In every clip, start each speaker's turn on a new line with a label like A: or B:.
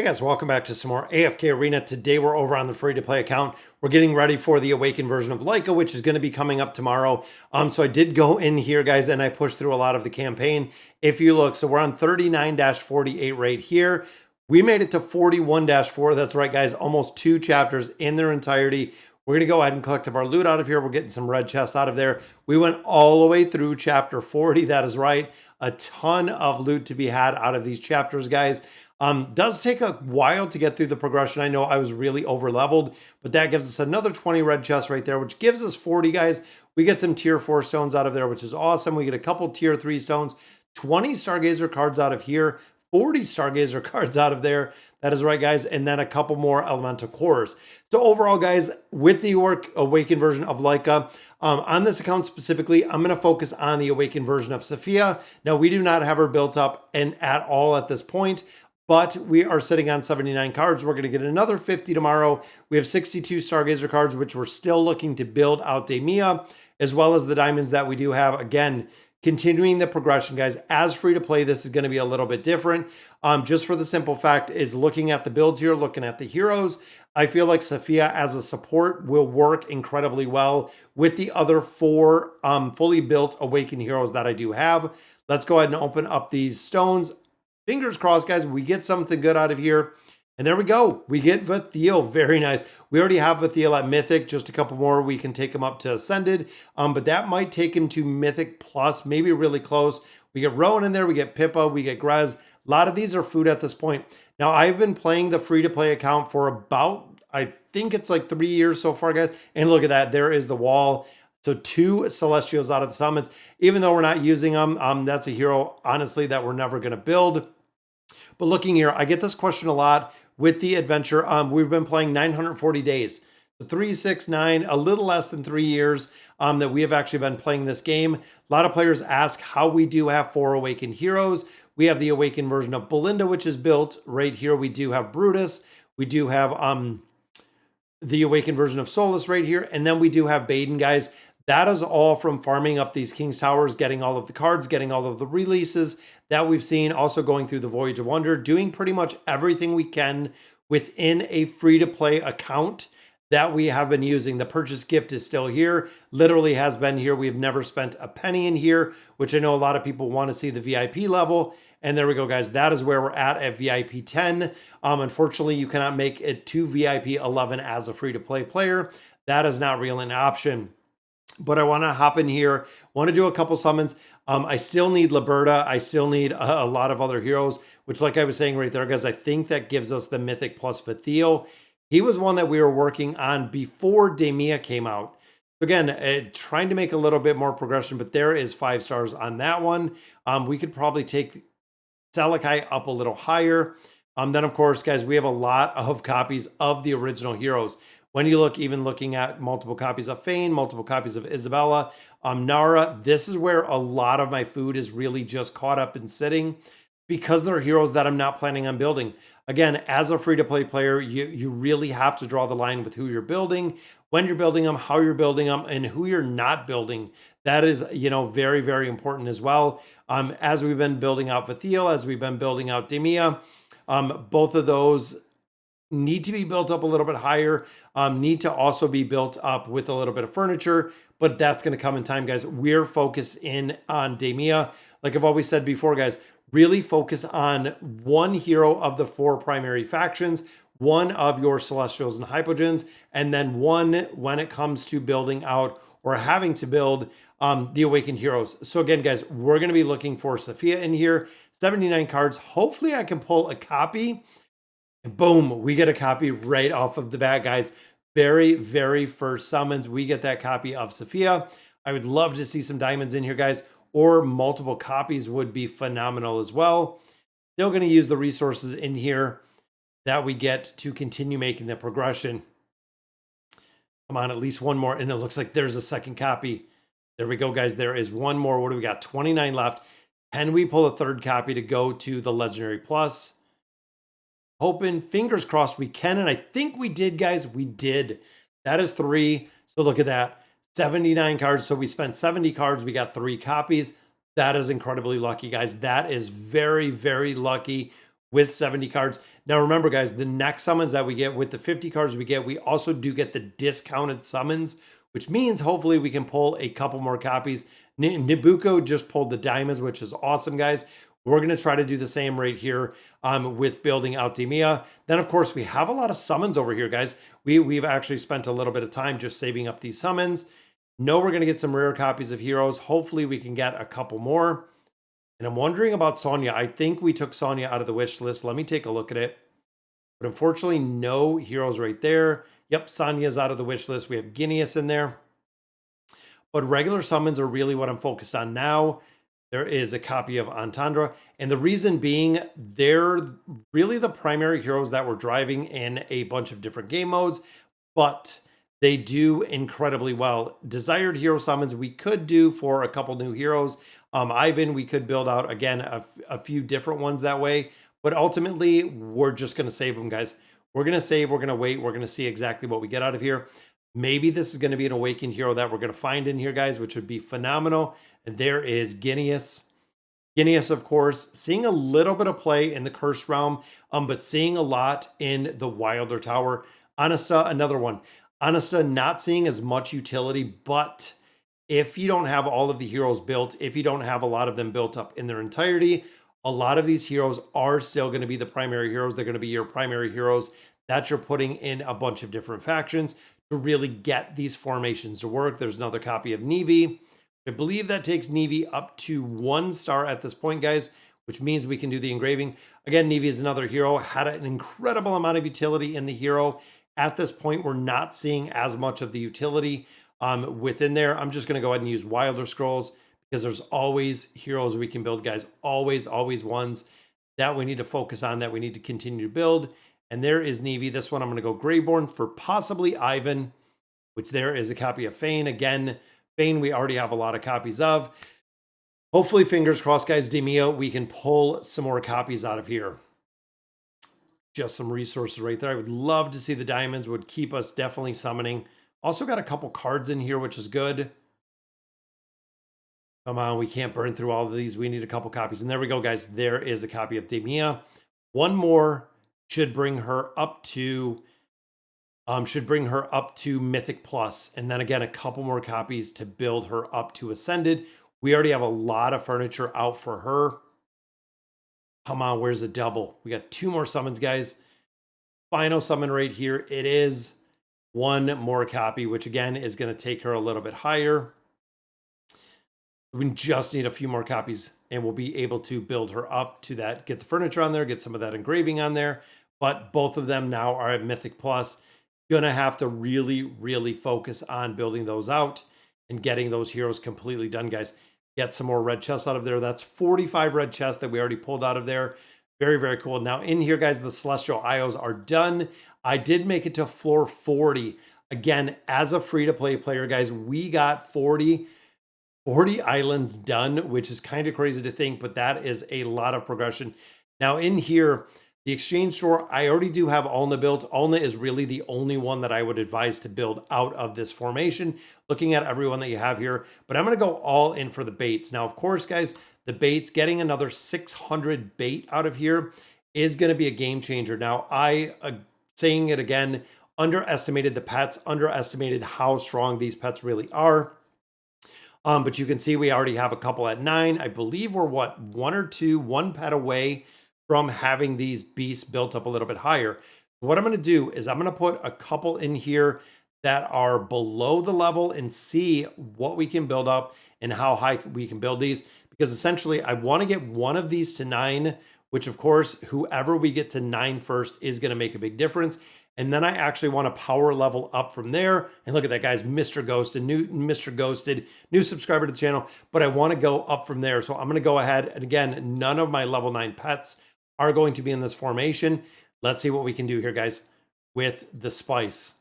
A: Hey guys, welcome back to some more AFK Arena. Today we're over on the free-to-play account. We're getting ready for the awakened version of Leica, which is going to be coming up tomorrow. So I did go in here, guys, and I pushed through a lot of the campaign. If you look, so we're on 39-48 right here. We made it to 41-4. That's right, guys, almost 2 chapters in their entirety. We're going to go ahead and collect up our loot out of here. We're getting some red chests out of there. We went all the way through chapter 40. That is right. A ton of loot to be had out of these chapters, guys. Does take a while to get through the progression. I know I was really over leveled, but that gives us another 20 red chests right there, which gives us 40, guys. We get some tier 4 stones out of there, which is awesome. We get a couple tier 3 stones, 20 Stargazer cards out of here, 40 Stargazer cards out of there. That is right, guys. And then a couple more elemental cores. So overall, guys, with the awakened version of Leica, on this account specifically, I'm going to focus on the awakened version of Sophia. Now, we do not have her built up and at all at this point, but we are sitting on 79 cards. We're going to get another 50 tomorrow. We have 62 Stargazer cards, which we're still looking to build out Demia, as well as the diamonds that we do have. Again, continuing the progression, guys. As free to play, this is going to be a little bit different. Just for the simple fact is looking at the builds here, looking at the heroes, I feel like Sophia as a support will work incredibly well with the other 4 fully built awakened heroes that I do have. Let's go ahead and open up these stones. Fingers crossed, guys, we get something good out of here. And there we go. We get Vathiel. Very nice. We already have Vathiel at Mythic. Just a couple more. We can take him up to Ascended. But that might take him to Mythic Plus, maybe really close. We get Rowan in there. We get Pippa. We get Grez. A lot of these are food at this point. Now, I've been playing the free-to-play account for about, I think it's like 3 years so far, guys. And look at that. There is the wall. So 2 Celestials out of the summons. Even though we're not using them, that's a hero, honestly, that we're never going to build. But looking here, I get this question a lot with the adventure. We've been playing 940 days. 3, 6, 9, a little less than 3 years that we have actually been playing this game. A lot of players ask how we do have 4 awakened heroes. We have the awakened version of Belinda, which is built right here. We do have Brutus. We do have the awakened version of Solus right here. And then we do have Baden, guys. That is all from farming up these King's Towers, getting all of the cards, getting all of the releases that we've seen, also going through the Voyage of Wonder, doing pretty much everything we can within a free-to-play account that we have been using. The purchase gift is still here, literally has been here. We've never spent a penny in here, which I know a lot of people want to see the VIP level. And there we go, guys. That is where we're at VIP 10. Unfortunately, you cannot make it to VIP 11 as a free-to-play player. That is not really an option. But I want to hop in here, want to do a couple summons. I still need Liberta. I still need a lot of other heroes, which like I was saying right there, guys, I think that gives us the Mythic plus Vathiel. He was one that we were working on before Demia came out. Again, trying to make a little bit more progression, but there is 5 stars on that one. We could probably take Salakai up a little higher. Then, of course, guys, we have a lot of copies of the original heroes. When you look, even looking at multiple copies of Fane, multiple copies of Isabella, Nara, this is where a lot of my food is really just caught up and sitting because they're heroes that I'm not planning on building. Again, as a free-to-play player, you really have to draw the line with who you're building, when you're building them, how you're building them, and who you're not building. That is, very, very important as well. As we've been building out Vathiel, as we've been building out Demia, both of those need to be built up a little bit higher, need to also be built up with a little bit of furniture, but that's going to come in time, guys. We're focused in on Demia. Like I've always said before, guys, really focus on one hero of the 4 primary factions, one of your Celestials and Hypogeans, and then one when it comes to building out or having to build the Awakened Heroes. So again, guys, we're going to be looking for Sophia in here, 79 cards. Hopefully I can pull a copy. Boom, we get a copy right off of the bat, guys. Very, very first summons, we get that copy of Sophia. I would love to see some diamonds in here, guys, or multiple copies would be phenomenal as well. Still going to use the resources in here that we get to continue making the progression. Come on, at least one more, and it looks like there's a second copy. There we go, guys. There is one more. What do we got? 29 left. Can we pull a third copy to go to the Legendary Plus? Hoping, fingers crossed we can, and I think we did, guys. We did. That is 3. So look at that. 79 cards. So we spent 70 cards. We got 3 copies. That is incredibly lucky, guys. That is very, very lucky. with 70 cards. Now remember guys, the next summons that we get with the 50 cards we get, we also do get the discounted summons, which means hopefully we can pull a couple more copies. Nibuko just pulled the diamonds, which is awesome, guys. We're going to try to do the same right here with building out Demia. Then, of course, we have a lot of summons over here, guys. We've actually spent a little bit of time just saving up these summons. Know we're going to get some rare copies of heroes. Hopefully, we can get a couple more. And I'm wondering about Sonya. I think we took Sonya out of the wish list. Let me take a look at it. But unfortunately, no heroes right there. Yep, Sonya's out of the wish list. We have Guineas in there. But regular summons are really what I'm focused on now. There is a copy of Entendre. And the reason being, they're really the primary heroes that we're driving in a bunch of different game modes. But they do incredibly well. Desired hero summons we could do for a couple new heroes. Ivan, we could build out, again, a few different ones that way. But ultimately, we're just going to save them, guys. We're going to save, we're going to wait, we're going to see exactly what we get out of here. Maybe this is going to be an awakened hero that we're going to find in here, guys, which would be phenomenal. And there is Guineas. Guineas, of course, seeing a little bit of play in the Cursed Realm, but seeing a lot in the Wilder Tower. Honesta, another one. Honesta, not seeing as much utility, but if you don't have all of the heroes built, if you don't have a lot of them built up in their entirety, a lot of these heroes are still going to be the primary heroes. They're going to be your primary heroes that you're putting in a bunch of different factions to really get these formations to work. There's another copy of Nevi. I believe that takes Nevi up to 1 star at this point, guys, which means we can do the engraving. Again, Nevi is another hero, had an incredible amount of utility in the hero. At this point, we're not seeing as much of the utility within there. I'm just going to go ahead and use Wilder Scrolls because there's always heroes we can build, guys. Always ones that we need to focus on, that we need to continue to build. And there is Nevi. This one I'm going to go Greyborn for possibly Ivan, which there is a copy of Fane. Again, Fane we already have a lot of copies of. Hopefully, fingers crossed, guys, Demia, we can pull some more copies out of here. Just some resources right there. I would love to see the diamonds, would keep us definitely summoning. Also got a couple cards in here, which is good. Come on, we can't burn through all of these. We need a couple copies. And there we go, guys. There is a copy of Demia. One more should bring her up to Mythic Plus. And then again, a couple more copies to build her up to Ascended. We already have a lot of furniture out for her. Come on, where's the double? We got 2 more summons, guys. Final summon right here. It is 1 more copy, which again is going to take her a little bit higher. We just need a few more copies and we'll be able to build her up to that, get the furniture on there, get some of that engraving on there. But both of them now are at Mythic Plus. Gonna have to really focus on building those out and getting those heroes completely done, guys. Get some more red chests out of there. That's 45 red chests that we already pulled out of there. Very cool. Now in here, guys, the Celestial Isles are done. I did make it to floor 40. Again, as a free-to-play player, guys, we got 40 islands done, which is kind of crazy to think, but that is a lot of progression. Now in here, the exchange store, I already do have Ulna built. Ulna is really the only one that I would advise to build out of this formation, looking at everyone that you have here. But I'm going to go all in for the baits. Now, of course, guys, the baits, getting another 600 bait out of here is going to be a game changer. Now, saying it again, underestimated the pets, underestimated how strong these pets really are. But you can see we already have a couple at 9. I believe we're, what, 1 or 2, 1 pet away from having these beasts built up a little bit higher. What I'm going to do is I'm going to put a couple in here that are below the level and see what we can build up and how high we can build these. Because essentially I want to get one of these to 9, which of course, whoever we get to 9 first is going to make a big difference. And then I actually want to power level up from there. And look at that, guys, Mr. Ghosted, new subscriber to the channel. But I want to go up from there. So I'm going to go ahead. And again, none of my level 9 pets are going to be in this formation. Let's see what we can do here, guys, with the spice.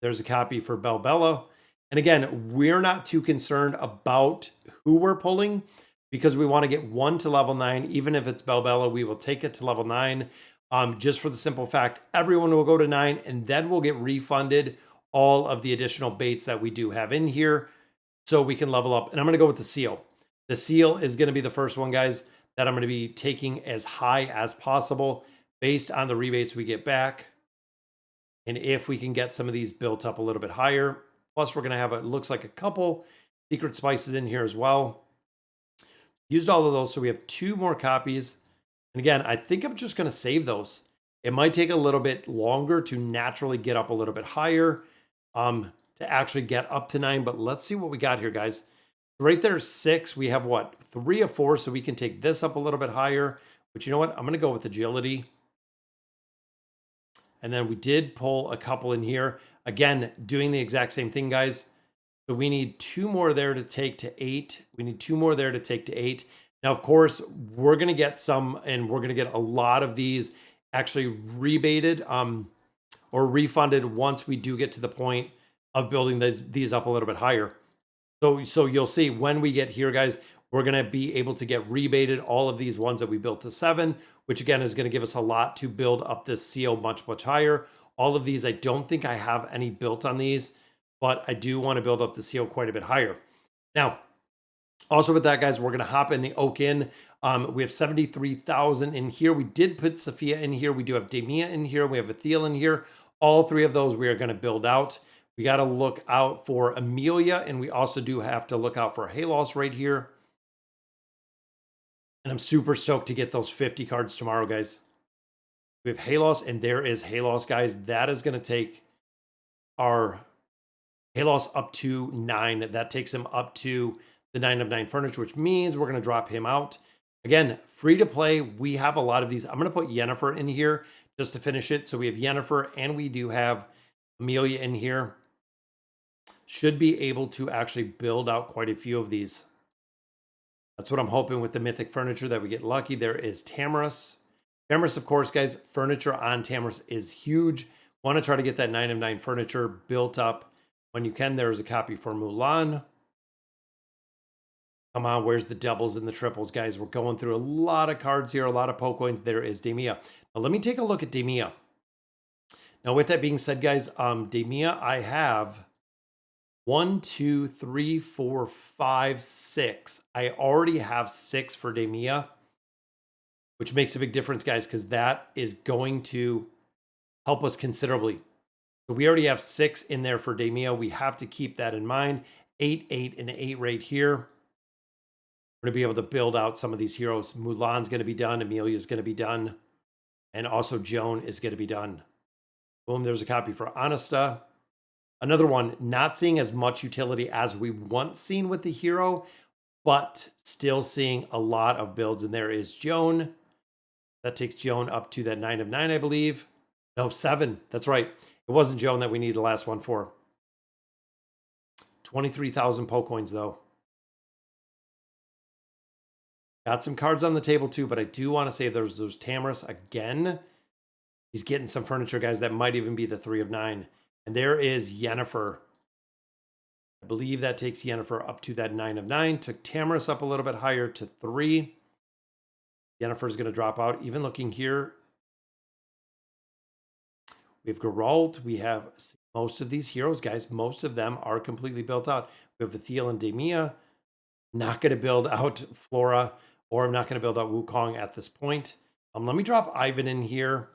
A: There's a copy for Belbella. And again, we're not too concerned about who we're pulling because we want to get 1 to level 9. Even if it's Belbella, we will take it to level 9. Just for the simple fact, everyone will go to 9 and then we'll get refunded all of the additional baits that we do have in here so we can level up. And I'm going to go with the seal. The seal is going to be the first one, guys. that I'm going to be taking as high as possible based on the rebates we get back. And if we can get some of these built up a little bit higher, plus we're going to have, it looks like a couple secret spices in here as well. Used all of those, so we have 2 more copies. And again, I think I'm just going to save those. It might take a little bit longer to naturally get up a little bit higher, to actually get up to 9. But let's see what we got here, guys. Right there, 6. We have what? 3 of 4, so we can take this up a little bit higher. But you know what? I'm going to go with agility. And then we did pull a couple in here. Again, doing the exact same thing, guys. So we need 2 more there to take to 8. We need 2 more there to take to 8. Now, of course, we're going to get some, and we're going to get a lot of these actually rebated or refunded once we do get to the point of building these up a little bit higher. So you'll see when we get here, guys, we're going to be able to get rebated all of these ones that we built to 7, which again is going to give us a lot to build up this CO much, much higher. All of these, I don't think I have any built on these, but I do want to build up the CO quite a bit higher. Now, also with that, guys, we're going to hop in the Oak in. We have 73,000 in here. We did put Sophia in here. We do have Demia in here. We have Ethiel in here. All 3 of those we are going to build out. We got to look out for Amelia, and we also do have to look out for Halos right here. And I'm super stoked to get those 50 cards tomorrow, guys. We have Halos, and there is Halos, guys. That is going to take our Halos up to 9. That takes him up to the 9 of 9 furniture, which means we're going to drop him out. Again, free to play. We have a lot of these. I'm going to put Yennefer in here just to finish it. So we have Yennefer, and we do have Amelia in here. Should be able to actually build out quite a few of these. That's what I'm hoping with the mythic furniture, that we get lucky. There is Tamras. Tamras, of course, guys, furniture on Tamras is huge. Want to try to get that 9 of 9 furniture built up when you can. There's a copy for Mulan. Come on, where's the doubles and the triples, guys? We're going through a lot of cards here, a lot of Pokecoins. There is Demia. Now, let me take a look at Demia. Now, with that being said, guys, Demia, I have 1, 2, 3, 4, 5, 6. I already have 6 for Demia, which makes a big difference, guys, because that is going to help us considerably. So we already have 6 in there for Demia. We have to keep that in mind. 8, 8, and 8 right here. We're going to be able to build out some of these heroes. Mulan's going to be done. Amelia's going to be done. And also Joan is going to be done. Boom, there's a copy for Anasta. Another one, not seeing as much utility as we once seen with the hero, but still seeing a lot of builds. And there is Joan. That takes Joan up to that 9 of 9, I believe. No, 7. That's right. It wasn't Joan that we needed the last one for. 23,000 Pokecoins, though. Got some cards on the table, too, but I do want to say there's Tamras again. He's getting some furniture, guys. That might even be the 3 of 9. And there is Yennefer. I believe that takes Yennefer up to that 9 of 9. Took Tamras up a little bit higher to 3. Yennefer is going to drop out. Even looking here, we have Geralt. We have most of these heroes, guys. Most of them are completely built out. We have Ethiel and Demia. Not going to build out Flora, or I'm not going to build out Wukong at this point. Let me drop Ivan in here,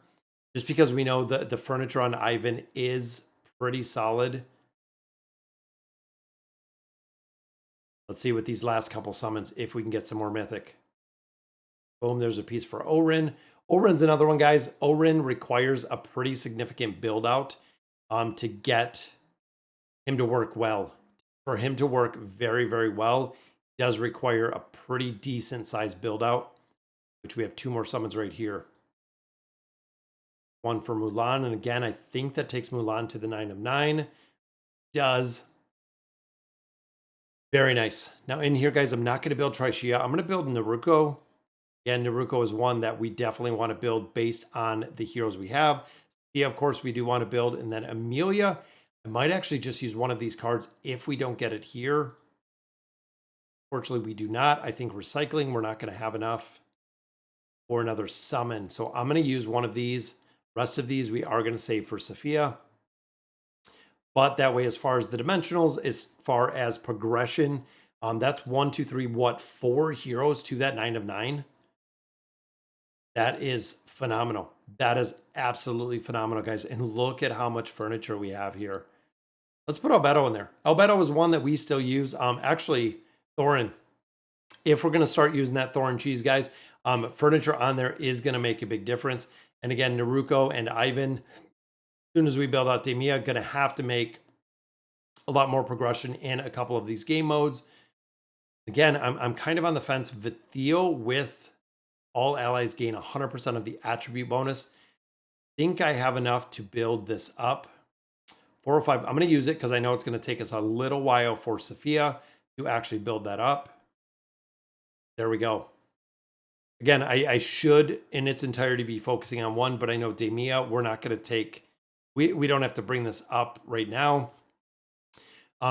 A: just because we know the furniture on Ivan is pretty solid. Let's see with these last couple summons if we can get some more mythic. Boom, there's a piece for Orin. Orin's another one, guys. Orin requires a pretty significant build out to get him to work well. For him to work very, very well, it does require a pretty decent sized build out, which we have 2 more summons right here. One for Mulan, and again, I think that takes Mulan to the 9 of 9. Does. Very nice. Now in here, guys, I'm not going to build Trishia. I'm going to build Naruko. Again, Naruko is one that we definitely want to build based on the heroes we have. Sophia, of course, we do want to build. And then Amelia, I might actually just use one of these cards if we don't get it here. Fortunately, we do not. I think recycling, we're not going to have enough for another summon. So I'm going to use one of these. Rest of these we are going to save for Sophia. But that way, as far as the dimensionals, as far as progression, that's 1, 2, 3, 4 heroes to that 9 of 9. That is phenomenal. That is absolutely phenomenal, guys. And look at how much furniture we have here. Let's put Albedo in there. Albedo is one that we still use. Actually, Thorin, if we're going to start using that Thorin cheese, guys, furniture on there is going to make a big difference. And again, Naruko and Ivan, as soon as we build out Demia, going to have to make a lot more progression in a couple of these game modes. Again, I'm kind of on the fence. Vithio with all allies gain 100% of the attribute bonus. Think I have enough to build this up. 405, I'm going to use it because I know it's going to take us a little while for Sophia to actually build that up. There we go. Again, I should in its entirety be focusing on one, but I know Demia, we're not going to take, we don't have to bring this up right now.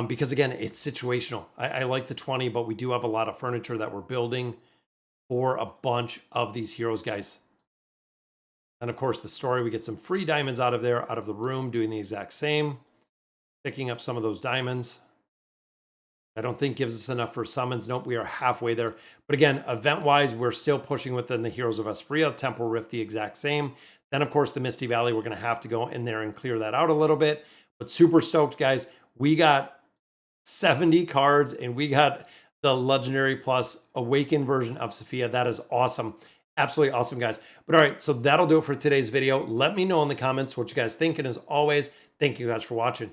A: Because again, it's situational. I like the 20, but we do have a lot of furniture that we're building for a bunch of these heroes, guys. And of course, the story, we get some free diamonds out of there, out of the room, doing the exact same. Picking up some of those diamonds. I don't think gives us enough for summons. Nope, we are halfway there. But again, event-wise, we're still pushing within the Heroes of Espria. Temple Rift, the exact same. Then, of course, the Misty Valley, we're going to have to go in there and clear that out a little bit. But super stoked, guys. We got 70 cards, and we got the Legendary Plus Awakened version of Sophia. That is awesome. Absolutely awesome, guys. But all right, so that'll do it for today's video. Let me know in the comments what you guys think. And as always, thank you guys for watching.